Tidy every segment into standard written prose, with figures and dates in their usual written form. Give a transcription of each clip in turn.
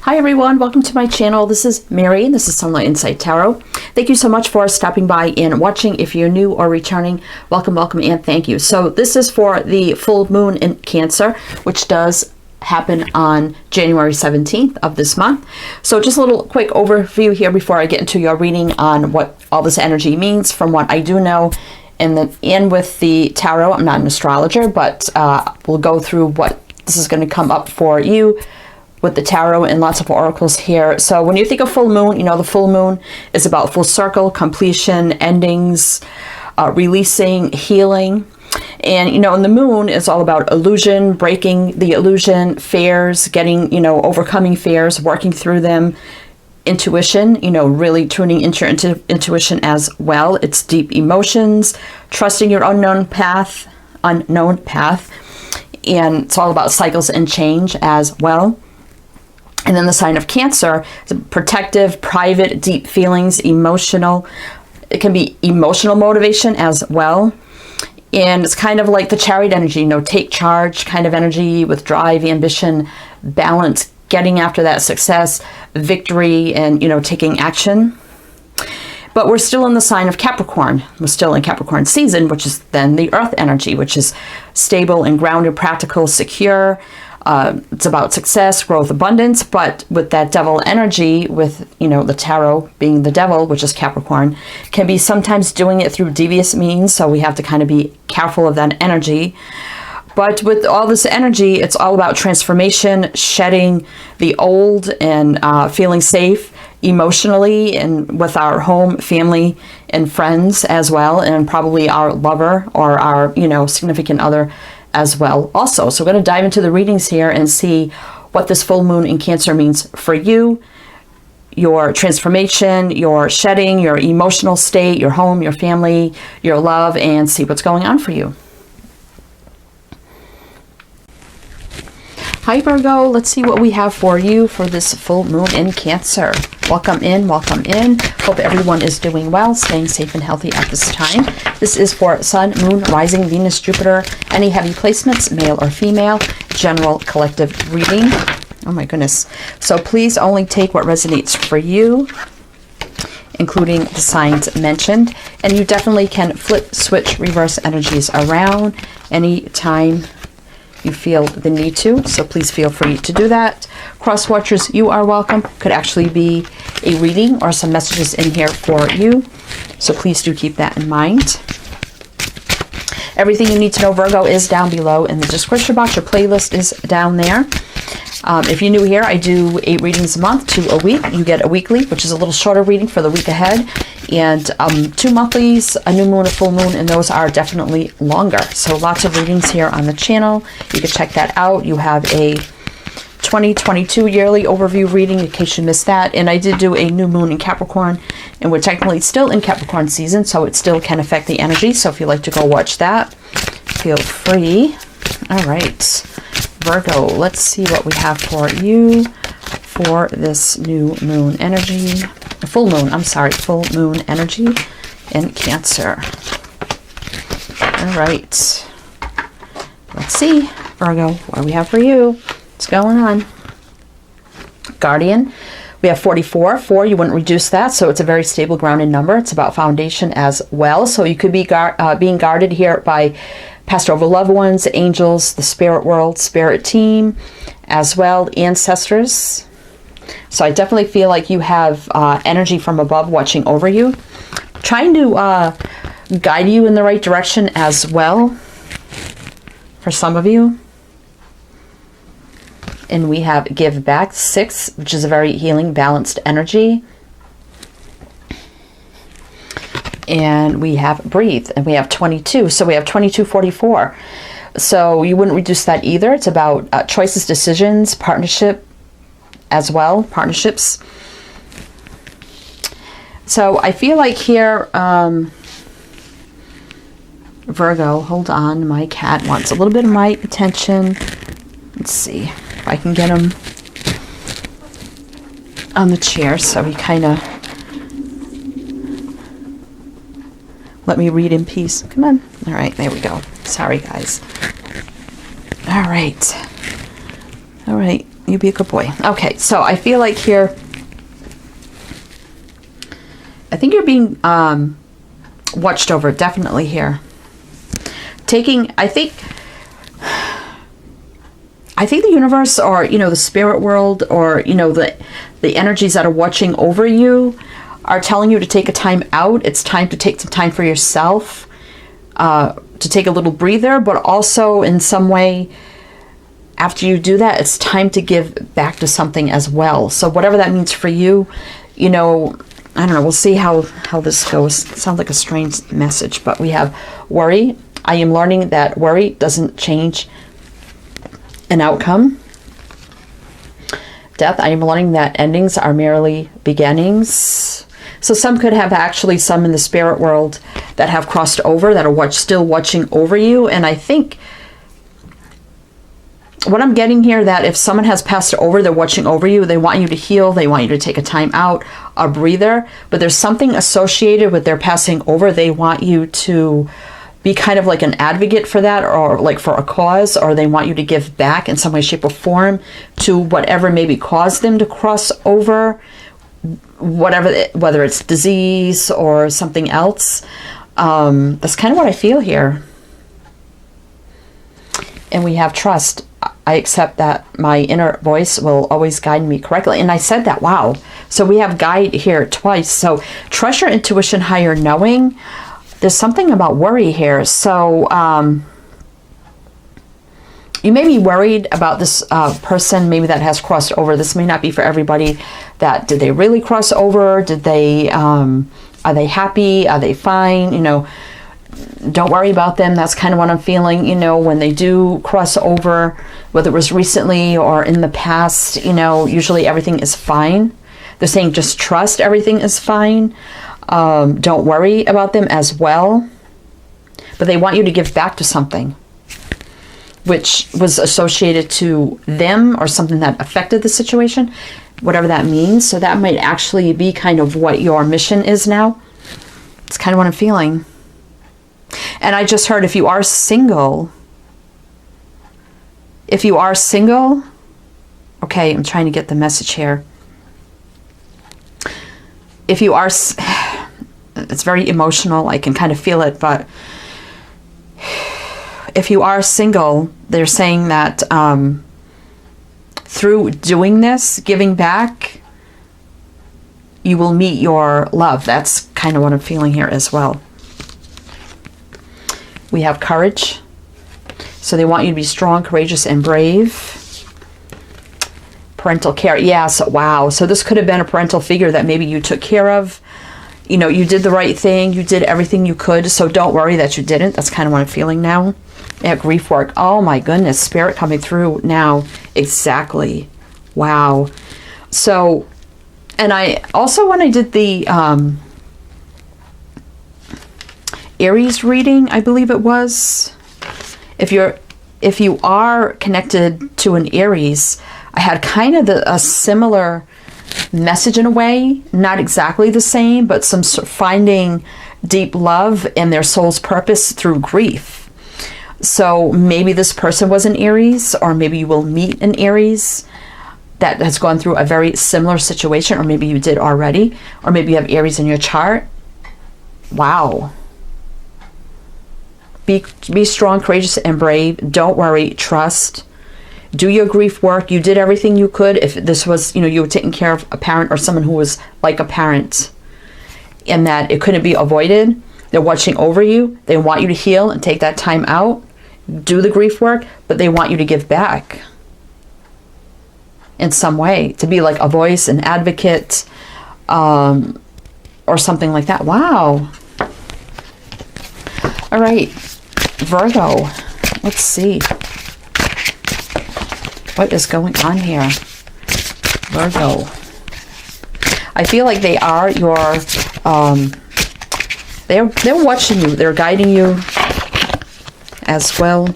Hi everyone, welcome to my channel. This is Mary, this is Sunlight Insight Tarot. Thank you so much for stopping by and watching. If you're new or returning, welcome, and thank you. So this is for the full moon in Cancer, which does happen on January 17th of this month. So just a little quick overview here before I get into your reading on what all this energy means from what I do know. And with the tarot, I'm not an astrologer, but we'll go through what this is going to come up for you with the tarot and lots of oracles here. So when you think of full moon, you know the full moon is about full circle, completion, endings, releasing, healing. And, you know, and the moon is all about illusion, breaking the illusion, fears, getting, you know, overcoming fears, working through them, intuition, you know, really tuning into your intuition as well. It's deep emotions, trusting your unknown path, and it's all about cycles and change as well. And then the sign of Cancer is protective, private, deep feelings, emotional. It can be emotional motivation as well. And it's kind of like the Chariot energy, you know, take charge kind of energy with drive, ambition, balance, getting after that success, victory, and, you know, taking action. But we're still in the sign of Capricorn. We're still in Capricorn season, which is then the Earth energy, which is stable and grounded, practical, secure. It's about success, growth, abundance, but with that devil energy, with, you know, the tarot being the devil, which is Capricorn, can be sometimes doing it through devious means, so we have to kind of be careful of that energy. But with all this energy, it's all about transformation, shedding the old, and feeling safe emotionally, and with our home, family, and friends as well, and probably our lover or our, you know, significant other as well also. So we're going to dive into the readings here and see what this full moon in Cancer means for you, your transformation, your shedding, your emotional state, your home, your family, your love, and see what's going on for you. Hi Virgo, let's see what we have for you for this full moon in Cancer. Welcome in, welcome in. Hope everyone is doing well, staying safe and healthy at this time. This is for Sun, Moon, Rising, Venus, Jupiter, any heavy placements, male or female, general collective reading. Oh my goodness. So please only take what resonates for you, including the signs mentioned. And you definitely can flip, switch, reverse energies around anytime you feel the need to, so please feel free to do that. Cross watchers, you are welcome. Could actually be a reading or some messages in here for you, so please do keep that in mind. Everything you need to know, Virgo, is down below in the description box. Your playlist is down there. If you're new here, I do 8 readings a month, 2 a week. You get a weekly, which is a little shorter reading for the week ahead, and 2 monthlies, a new moon, a full moon, and those are definitely longer. So lots of readings here on the channel. You can check that out. You have a 2022 yearly overview reading in case you missed that. And I did do a new moon in Capricorn, and we're technically still in Capricorn season, so it still can affect the energy. So if you'd like to go watch that, feel free. All right. Virgo, let's see what we have for you for this new moon energy, full moon energy in Cancer. All right, let's see, Virgo, what do we have for you? What's going on? Guardian, we have 44. 4, you wouldn't reduce that, so it's a very stable, grounded number. It's about foundation as well, so you could be being guarded here by passed over loved ones, angels, the spirit world, spirit team, as well, ancestors. So I definitely feel like you have energy from above watching over you, trying to guide you in the right direction as well, for some of you. And we have give back, 6, which is a very healing, balanced energy. And we have breathe, and we have 22. So we have 2244. So you wouldn't reduce that either. It's about choices, decisions, partnership as well, partnerships. So I feel like here, Virgo, hold on, my cat wants a little bit of my attention. Let's see if I can get him on the chair so he kind of let me read in peace. Come on. All right, there we go. Sorry, guys. All right. You be a good boy. Okay, so I feel like here, I think you're being watched over, definitely here. I think the universe, or, you know, the spirit world, or, you know, the energies that are watching over you are telling you to take a time out. It's time to take some time for yourself, to take a little breather, but also in some way, after you do that, it's time to give back to something as well. So whatever that means for you, you know, I don't know, we'll see how this goes. It sounds like a strange message, but we have worry. I am learning that worry doesn't change an outcome. Death. I am learning that endings are merely beginnings. So some could have actually some in the spirit world that have crossed over, that are still watching over you. And I think what I'm getting here, that if someone has passed over, they're watching over you, they want you to heal, they want you to take a time out, a breather, but there's something associated with their passing over. They want you to be kind of like an advocate for that, or like for a cause, or they want you to give back in some way, shape, or form to whatever maybe caused them to cross over, whether it's disease or something else. That's kind of what I feel here. And we have trust. I accept that my inner voice will always guide me correctly. And I said that, wow. So we have guide here twice. So trust your intuition, higher knowing. There's something about worry here. So you may be worried about this person maybe that has crossed over. This may not be for everybody. That did they really cross over? Did they are they happy? Are they fine? You know, don't worry about them. That's kind of what I'm feeling, you know, when they do cross over, whether it was recently or in the past, you know, usually everything is fine. They're saying just trust everything is fine. Don't worry about them as well. But they want you to give back to something which was associated to them or something that affected the situation, whatever that means. So that might actually be kind of what your mission is now. It's kind of what I'm feeling. And I just heard, if you are single, okay, I'm trying to get the message here. If you are, it's very emotional, I can kind of feel it, but if you are single, they're saying that through doing this, giving back, you will meet your love. That's kind of what I'm feeling here as well. We have courage. So they want you to be strong, courageous, and brave. Parental care. Yes, wow. So this could have been a parental figure that maybe you took care of. You know, you did the right thing. You did everything you could. So don't worry that you didn't. That's kind of what I'm feeling now. Yeah, grief work. Oh my goodness. Spirit coming through now. Exactly. Wow. So, and I also, when I did the Aries reading, I believe it was, if you are connected to an Aries, I had kind of a similar message in a way, not exactly the same, but some finding deep love in their soul's purpose through grief. So maybe this person was an Aries, or maybe you will meet an Aries that has gone through a very similar situation, or maybe you did already, or maybe you have Aries in your chart. Wow. Be strong, courageous, and brave. Don't worry. Trust. Do your grief work. You did everything you could. If this was, you know, you were taking care of a parent or someone who was like a parent, and that it couldn't be avoided. They're watching over you. They want you to heal and take that time out. Do the grief work, but they want you to give back in some way, to be like a voice, an advocate, or something like that. Wow. All right, Virgo, let's see. What is going on here? Virgo. I feel like they are your, they're watching you. They're guiding you as well.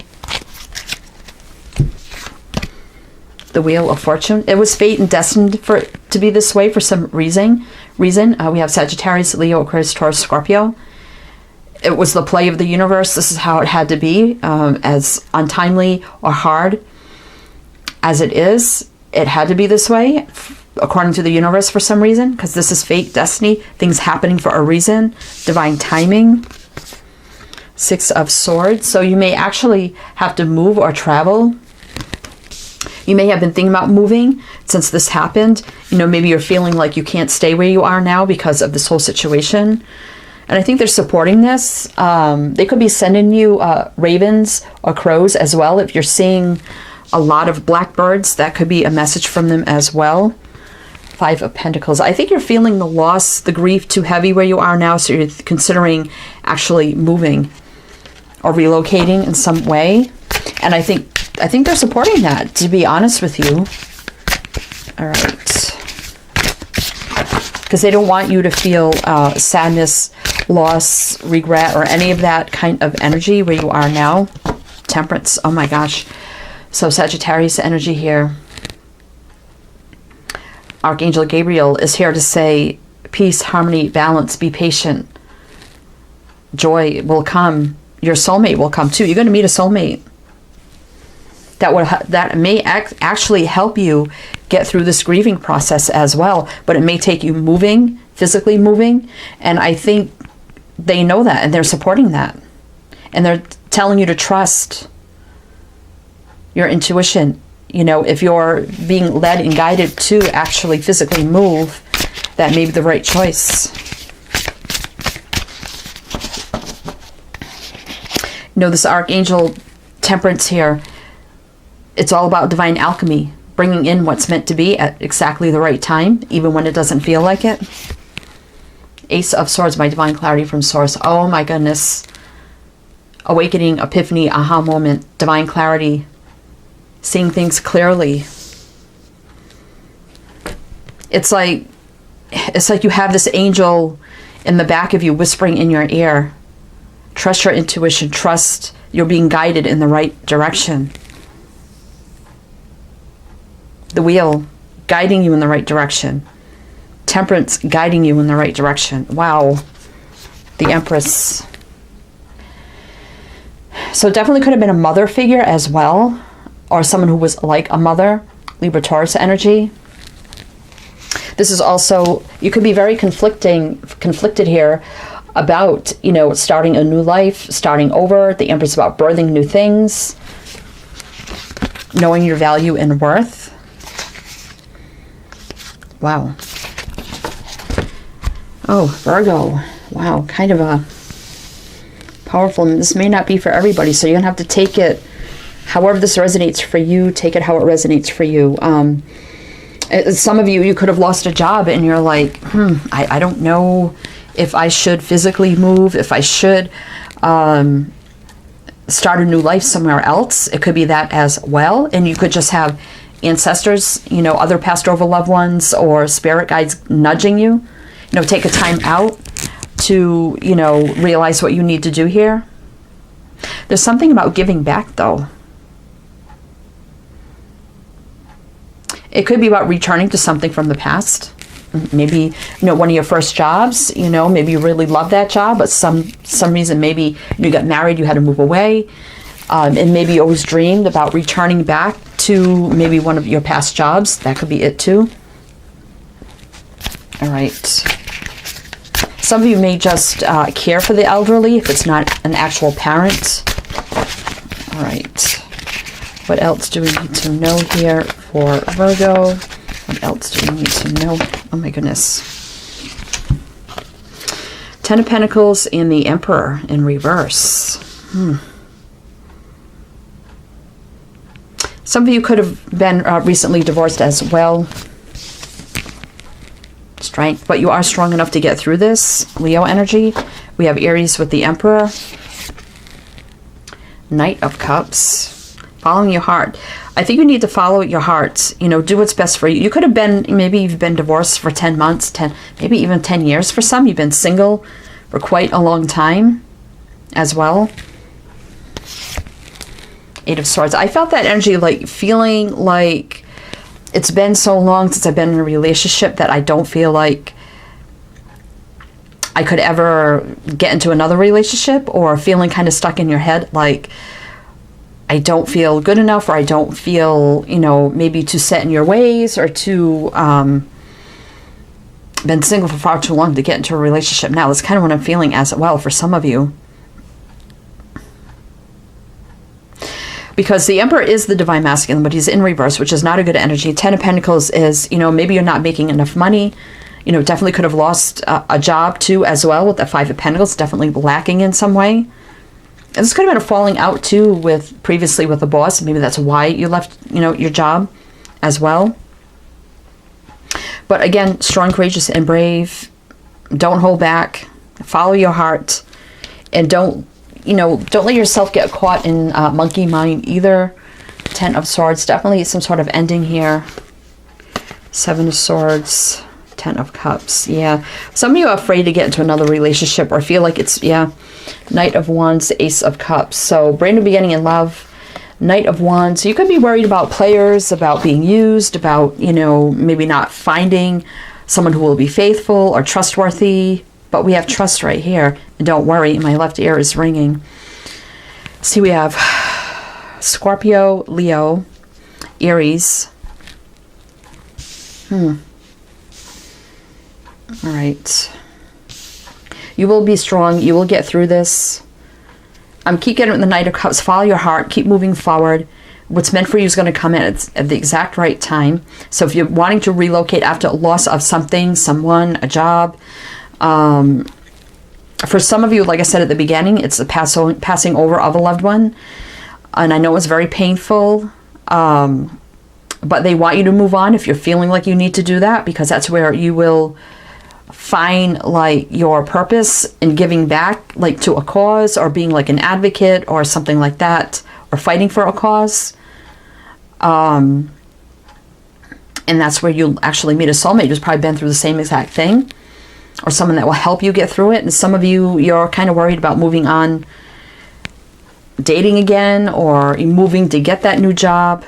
The Wheel of Fortune. It was fate and destined for it to be this way for some reason. We have Sagittarius, Leo, Aquarius, Taurus, Scorpio. It was the play of the universe. This is how it had to be, as untimely or hard as it is. it had to be this way, according to the universe for some reason, because this is fate, destiny, things happening for a reason, divine timing. 6 of Swords. So you may actually have to move or travel. You may have been thinking about moving since this happened. You know, maybe you're feeling like you can't stay where you are now because of this whole situation. And I think they're supporting this. They could be sending you ravens or crows as well. If you're seeing a lot of blackbirds, that could be a message from them as well. 5 of Pentacles. I think you're feeling the loss, the grief too heavy where you are now, so you're considering actually moving or relocating in some way. And I think they're supporting that, to be honest with you. All right. Because they don't want you to feel sadness, loss, regret, or any of that kind of energy where you are now. Temperance. Oh my gosh. So Sagittarius energy here. Archangel Gabriel is here to say peace, harmony, balance, be patient. Joy will come. Your soulmate will come too. You're going to meet a soulmate that may actually help you get through this grieving process as well. But it may take you moving, physically moving. And I think they know that and they're supporting that. And they're telling you to trust your intuition. You know, if you're being led and guided to actually physically move, that may be the right choice. You know, this Archangel Temperance here, it's all about divine alchemy, bringing in what's meant to be at exactly the right time, even when it doesn't feel like it. Ace of Swords, my divine clarity from Source. Oh my goodness. Awakening, epiphany, aha moment, divine clarity. Seeing things clearly. It's like you have this angel in the back of you whispering in your ear. Trust your intuition. Trust you're being guided in the right direction. The Wheel guiding you in the right direction. Temperance guiding you in the right direction. Wow. The Empress. So definitely could have been a mother figure as well, or someone who was like a mother. Libra Taurus energy. This is also, you could be very conflicted here about, you know, starting a new life, starting over. The Empress about birthing new things, knowing your value and worth. Wow. Oh, Virgo. Wow, kind of a powerful. This may not be for everybody, so you're going to have to take it however this resonates for you. Take it how it resonates for you. Some of you could have lost a job and you're like, I don't know if I should physically move, if I should start a new life somewhere else. It could be that as well. And you could just have ancestors, you know, other passed over loved ones or spirit guides nudging you. You know, take a time out to, you know, realize what you need to do here. There's something about giving back, though. It could be about returning to something from the past. Maybe, you know, one of your first jobs, you know, maybe you really love that job, but some reason maybe you got married, you had to move away. And maybe you always dreamed about returning back to maybe one of your past jobs. That could be it too. All right. Some of you may just care for the elderly if it's not an actual parent. All right. What else do we need to know here for Virgo? What else do we need to know? Oh my goodness. 10 of Pentacles and the Emperor in reverse. Some of you could have been recently divorced as well. Strength, but you are strong enough to get through this. Leo energy. We have Aries with the Emperor. Knight of Cups. Following your heart. I think you need to follow your heart. You know, do what's best for you. You could have been, maybe you've been divorced for 10 months, maybe even 10 years for some. You've been single for quite a long time as well. 8 of Swords. I felt that energy, like feeling like it's been so long since I've been in a relationship that I don't feel like I could ever get into another relationship, or feeling kind of stuck in your head like I don't feel good enough, or I don't feel, you know, maybe too set in your ways, or too been single for far too long to get into a relationship now. That's kind of what I'm feeling as well for some of you. Because the Emperor is the Divine Masculine, but he's in reverse, which is not a good energy. Ten of Pentacles is, you know, maybe you're not making enough money. You know, definitely could have lost a job too as well with the Five of Pentacles. Definitely lacking in some way. And this could have been a falling out too with previously with the boss. Maybe that's why you left, you know, your job as well. But again, strong, courageous, and brave. Don't hold back. Follow your heart. And don't, you know, don't let yourself get caught in monkey mind either. Ten of Swords. Definitely some sort of ending here. Seven of Swords. Ten of Cups. Yeah. Some of you are afraid to get into another relationship or feel like it's, yeah. Knight of Wands, Ace of Cups. So brand new beginning in love. Knight of Wands. So you could be worried about players, about being used, about, you know, maybe not finding someone who will be faithful or trustworthy. But we have trust right here. And don't worry, my left ear is ringing. See, we have Scorpio, Leo, Aries. All right. You will be strong. You will get through this. Keep getting the Knight of Cups. Follow your heart. Keep moving forward. What's meant for you is going to come in at the exact right time. So if you're wanting to relocate after a loss of something, someone, a job, for some of you, like I said at the beginning, it's the passing over of a loved one. And I know it's very painful, but they want you to move on if you're feeling like you need to do that, because that's where you will find like your purpose in giving back, like to a cause, or being like an advocate or something like that, or fighting for a cause. And that's where you'll actually meet a soulmate who's probably been through the same exact thing, or someone that will help you get through it. And some of you, you're kind of worried about moving on, dating again, or moving to get that new job.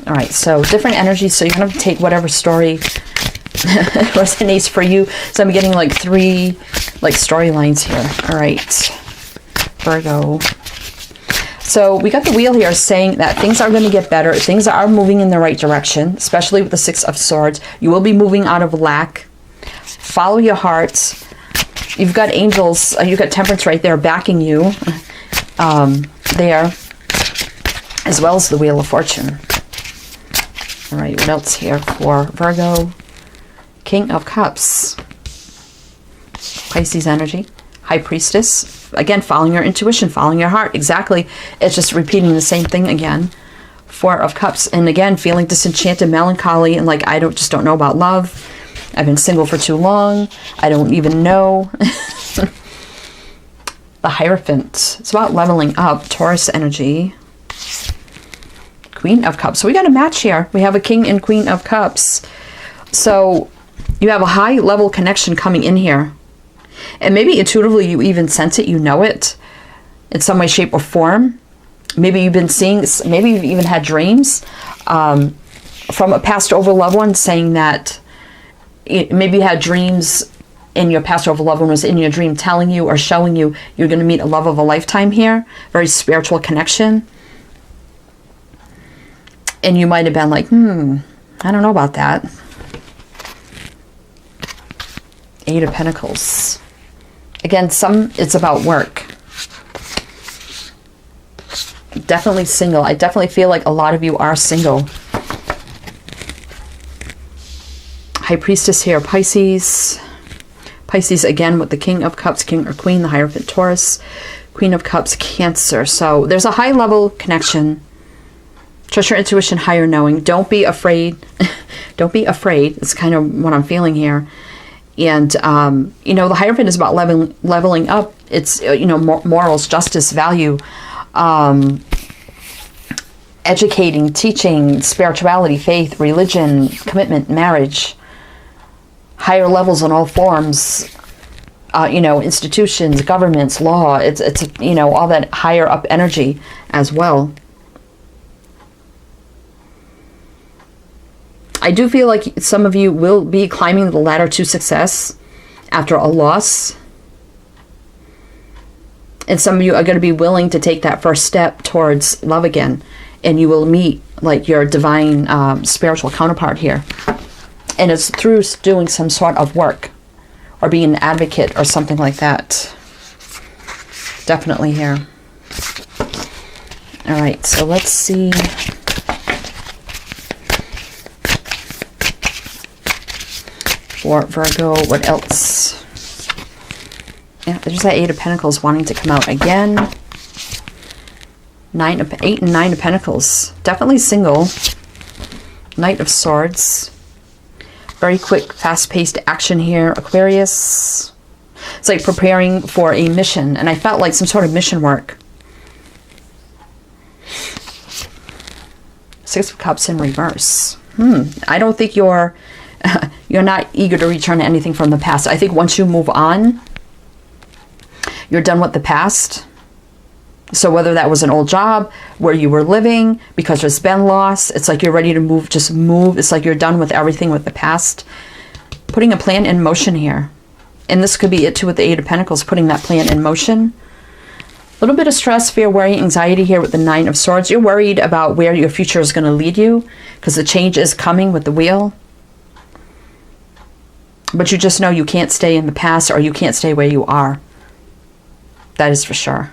All right, so different energies. So you're going to take whatever story resonates for you. So I'm getting like 3 like storylines here. All right, Virgo. So we got the wheel here saying that things are going to get better. Things are moving in the right direction, especially with the Six of Swords. You will be moving out of lack. Follow your heart. You've got angels. You've got Temperance right there backing you there, as well as the Wheel of Fortune. All right, what else here for Virgo? King of Cups. Pisces energy. High Priestess. Again, following your intuition, following your heart. Exactly. It's just repeating the same thing again. Four of Cups. And again, feeling disenchanted, melancholy, and like, I just don't know about love. I've been single for too long. I don't even know. The Hierophant. It's about leveling up. Taurus energy. Queen of Cups. So we got a match here. We have a King and Queen of Cups. So you have a high level connection coming in here. And maybe intuitively you even sense it, you know it in some way, shape, or form. Maybe you've been seeing, maybe you've even had dreams from a past over loved one saying that, maybe you had dreams and your past over loved one was in your dream telling you or showing you you're going to meet a love of a lifetime here. Very spiritual connection. And you might have been like, I don't know about that. Eight of Pentacles. Again, it's about work. Definitely single. I definitely feel like a lot of you are single. High Priestess here, Pisces. Pisces again with the King of Cups, King or Queen, the Hierophant, Taurus. Queen of Cups, Cancer. So there's a high level connection. Trust your intuition, higher knowing. Don't be afraid. Don't be afraid. It's kind of what I'm feeling here. And, you know, the Hierophant is about leveling up. It's, you know, morals, justice, value, educating, teaching, spirituality, faith, religion, commitment, marriage, higher levels in all forms, you know, institutions, governments, law. It's you know, all that higher up energy as well. I do feel like some of you will be climbing the ladder to success after a loss. And some of you are going to be willing to take that first step towards love again. And you will meet like your divine spiritual counterpart here. And it's through doing some sort of work or being an advocate or something like that. Definitely here. All right, so let's see. For Virgo, what else? Yeah, there's that Eight of Pentacles wanting to come out again. 8 and 9 of Pentacles. Definitely single. Knight of Swords. Very quick, fast-paced action here, Aquarius. It's like preparing for a mission, and I felt like some sort of mission work. Six of Cups in reverse. I don't think you're not eager to return anything from the past. I think once you move on, you're done with the past. So whether that was an old job, where you were living, because there's been loss, it's like you're ready to move, just move. It's like you're done with everything with the past. Putting a plan in motion here. And this could be it too with the Eight of Pentacles, putting that plan in motion. A little bit of stress, fear, worry, anxiety here with the Nine of Swords. You're worried about where your future is going to lead you because the change is coming with the Wheel. But you just know you can't stay in the past or you can't stay where you are. That is for sure.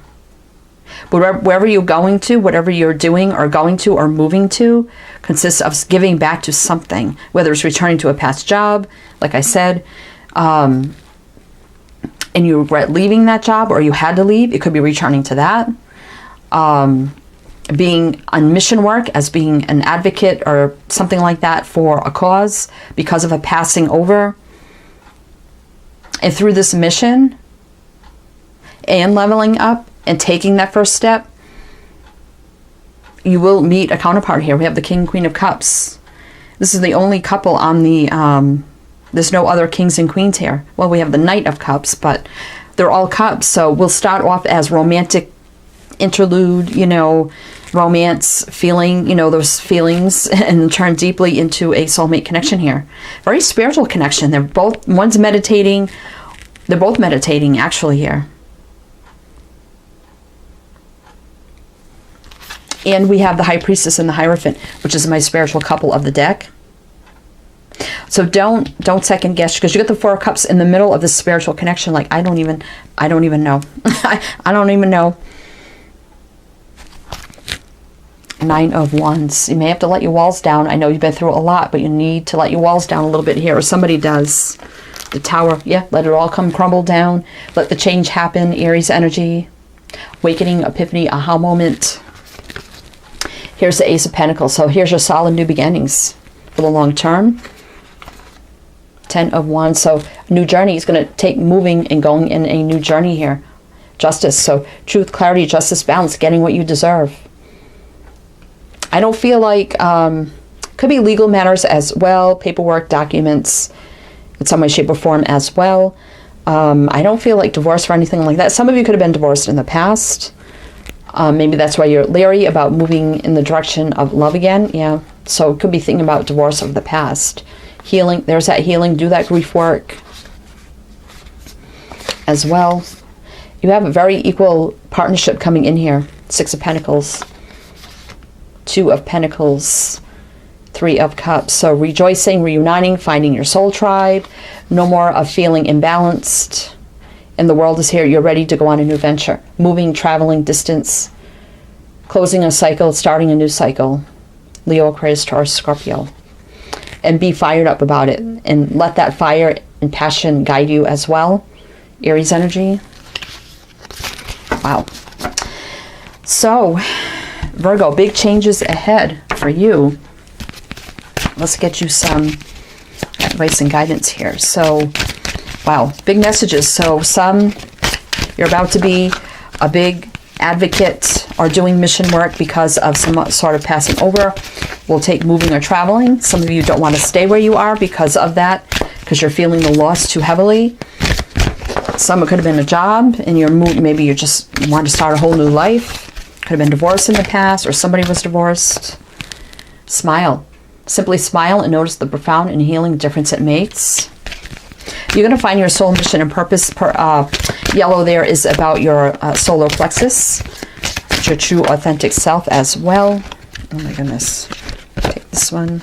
But wherever you're going to, whatever you're doing or going to or moving to, consists of giving back to something. Whether it's returning to a past job, like I said, and you regret leaving that job or you had to leave, it could be returning to that. Being on mission work as being an advocate or something like that for a cause because of a passing over. And through this mission and leveling up and taking that first step, you will meet a counterpart here. We have the King, Queen of Cups. This is the only couple on the, there's no other kings and queens here. Well, we have the Knight of Cups, but they're all cups. So we'll start off as romantic interlude, you know, romance, feeling, you know, those feelings, and turn deeply into a soulmate connection here. Very spiritual connection. They're both, one's meditating, they're both meditating actually here. And we have the High Priestess and the Hierophant, which is my spiritual couple of the deck. So don't second guess, because you get the Four of Cups in the middle of this spiritual connection. Like, I don't even know. I don't even know. Nine of Wands. You may have to let your walls down. I know you've been through a lot, but you need to let your walls down a little bit here, or somebody does. The Tower. Yeah, let it all come crumble down. Let the change happen. Aries energy. Awakening, epiphany, aha moment. Here's the Ace of Pentacles. So here's your solid new beginnings for the long term. 10 of Wands. So a new journey is going to take moving and going in a new journey here. Justice. So truth, clarity, justice, balance, getting what you deserve. I don't feel like, could be legal matters as well, paperwork, documents, in some way, shape, or form as well. I don't feel like divorce or anything like that. Some of you could have been divorced in the past. Maybe that's why you're leery about moving in the direction of love again. Yeah. So it could be thinking about divorce of the past. Healing. There's that healing. Do that grief work as well. You have a very equal partnership coming in here. Six of Pentacles. Two of Pentacles. Three of Cups. So rejoicing, reuniting, finding your soul tribe. No more of feeling imbalanced. And the world is here. You're ready to go on a new venture. Moving, traveling, distance. Closing a cycle, starting a new cycle. Leo, Aquarius, Taurus, Scorpio. And be fired up about it. And let that fire and passion guide you as well. Aries energy. Wow. So, Virgo, big changes ahead for you. Let's get you some advice and guidance here. So, wow, big messages. So you're about to be a big advocate or doing mission work because of some sort of passing over. Will take moving or traveling. Some of you don't want to stay where you are because of that, because you're feeling the loss too heavily. Some, it could have been a job and you're moving, maybe you just want to start a whole new life. Could have been divorced in the past, or somebody was divorced. Smile. Simply smile and notice the profound and healing difference it makes. You're going to find your soul mission and purpose. Yellow there is about your solar plexus, your true authentic self as well. Oh my goodness. Take this one.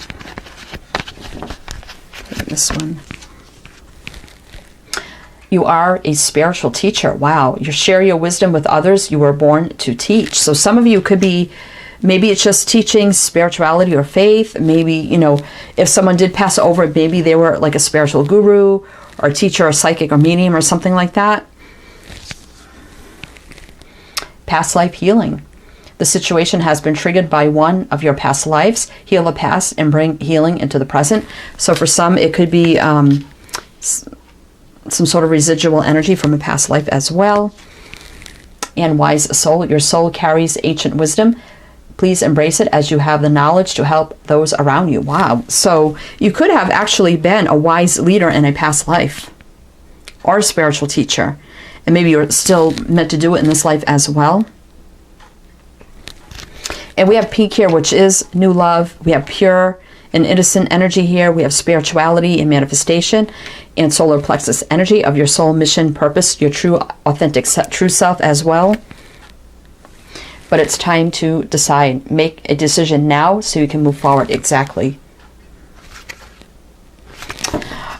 Take this one. You are a spiritual teacher. Wow. You share your wisdom with others. You were born to teach. So some of you could be, maybe it's just teaching spirituality or faith. Maybe, you know, if someone did pass over, maybe they were like a spiritual guru or a teacher or psychic or medium or something like that. Past life healing. The situation has been triggered by one of your past lives. Heal the past and bring healing into the present. So for some, it could be some sort of residual energy from a past life as well. And wise soul. Your soul carries ancient wisdom. Please embrace it as you have the knowledge to help those around you. Wow. So you could have actually been a wise leader in a past life or a spiritual teacher. And maybe you're still meant to do it in this life as well. And we have pink here, which is new love. We have pure and innocent energy here. We have spirituality and manifestation and solar plexus energy of your soul mission purpose, your true authentic true self as well. But it's time to decide. Make a decision now so you can move forward. Exactly.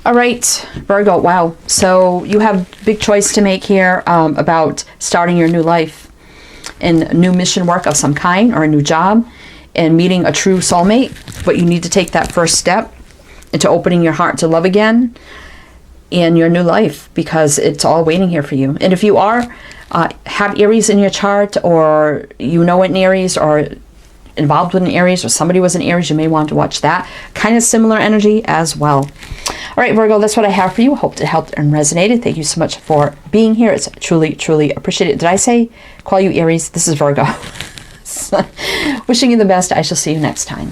All right, Virgo. Wow. So you have a big choice to make here about starting your new life and new mission work of some kind or a new job and meeting a true soulmate. But you need to take that first step into opening your heart to love again in your new life, because it's all waiting here for you. And if you are have Aries in your chart, or you know an Aries, or involved with an Aries, or somebody was an Aries, you may want to watch that. Kind of similar energy as well. All right, Virgo, that's what I have for you. Hope it helped and resonated. Thank you so much for being here. It's truly, truly appreciated. Did I say call you Aries? This is Virgo. Wishing you the best. I shall see you next time.